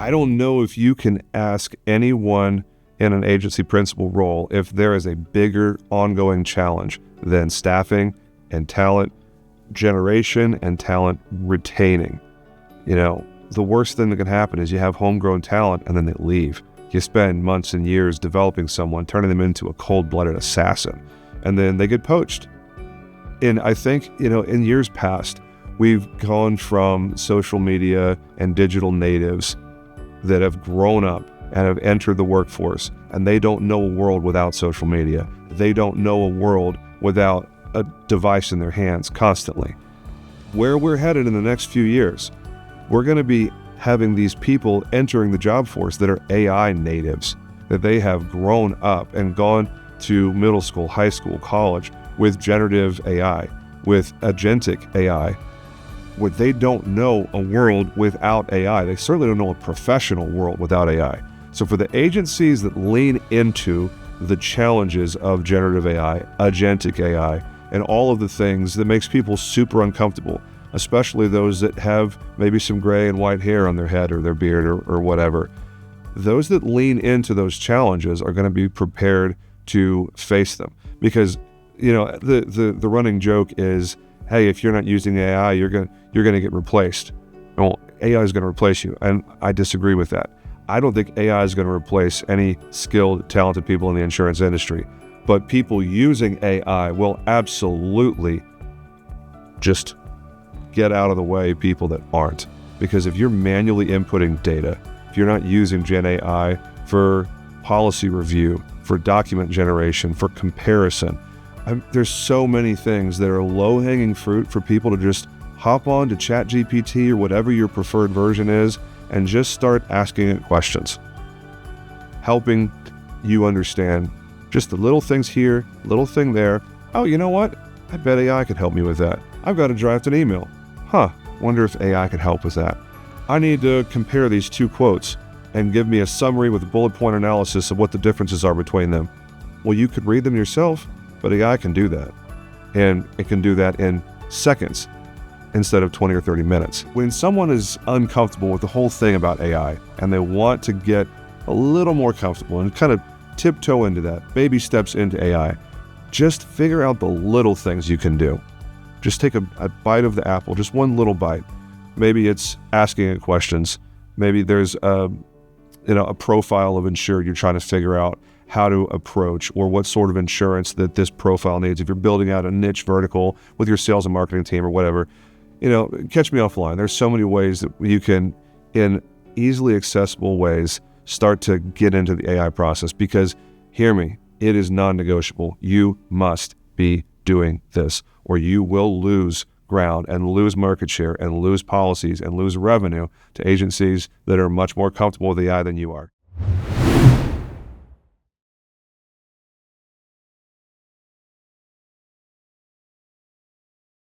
I don't know if you can ask anyone in an agency principal role if there is a bigger ongoing challenge than staffing and talent generation and talent retaining. The worst thing that can happen is you have homegrown talent and then they leave. You spend months and years developing someone, turning them into a cold-blooded assassin, and then they get poached. And I think, in years past, we've gone from social media and digital natives that have grown up and have entered the workforce, and they don't know a world without social media. They don't know a world without a device in their hands constantly. Where we're headed in the next few years, we're going to be having these people entering the job force that are AI natives, that they have grown up and gone to middle school, high school, college with generative AI, with agentic AI, where they don't know a world without AI. They certainly don't know a professional world without AI. So for the agencies that lean into the challenges of generative AI, agentic AI, and all of the things that makes people super uncomfortable, especially those that have maybe some gray and white hair on their head or their beard or whatever, those that lean into those challenges are going to be prepared to face them. Because, the running joke is, hey, if you're not using AI, you're going to get replaced. Well, AI is going to replace you, and I disagree with that. I don't think AI is going to replace any skilled, talented people in the insurance industry, but people using AI will absolutely just get out of the way people that aren't. Because if you're manually inputting data, if you're not using Gen AI for policy review, for document generation, for comparison, there's so many things that are low-hanging fruit for people to just hop on to ChatGPT or whatever your preferred version is and just start asking it questions, helping you understand just the little things here, little thing there. Oh, you know what? I bet AI could help me with that. I've got to draft an email. Wonder if AI could help with that. I need to compare these two quotes and give me a summary with a bullet point analysis of what the differences are between them. Well, you could read them yourself, but AI can do that. And it can do that in seconds instead of 20 or 30 minutes. When someone is uncomfortable with the whole thing about AI and they want to get a little more comfortable and kind of tiptoe into that, baby steps into AI, just figure out the little things you can do. Just take a bite of the apple, just one little bite. Maybe it's asking it questions. Maybe there's a profile of insured you're trying to figure out how to approach, or what sort of insurance that this profile needs. If you're building out a niche vertical with your sales and marketing team or whatever, catch me offline. There's so many ways that you can, in easily accessible ways, start to get into the AI process. Because, hear me, it is non-negotiable. You must be doing this, or you will lose ground and lose market share and lose policies and lose revenue to agencies that are much more comfortable with AI than you are.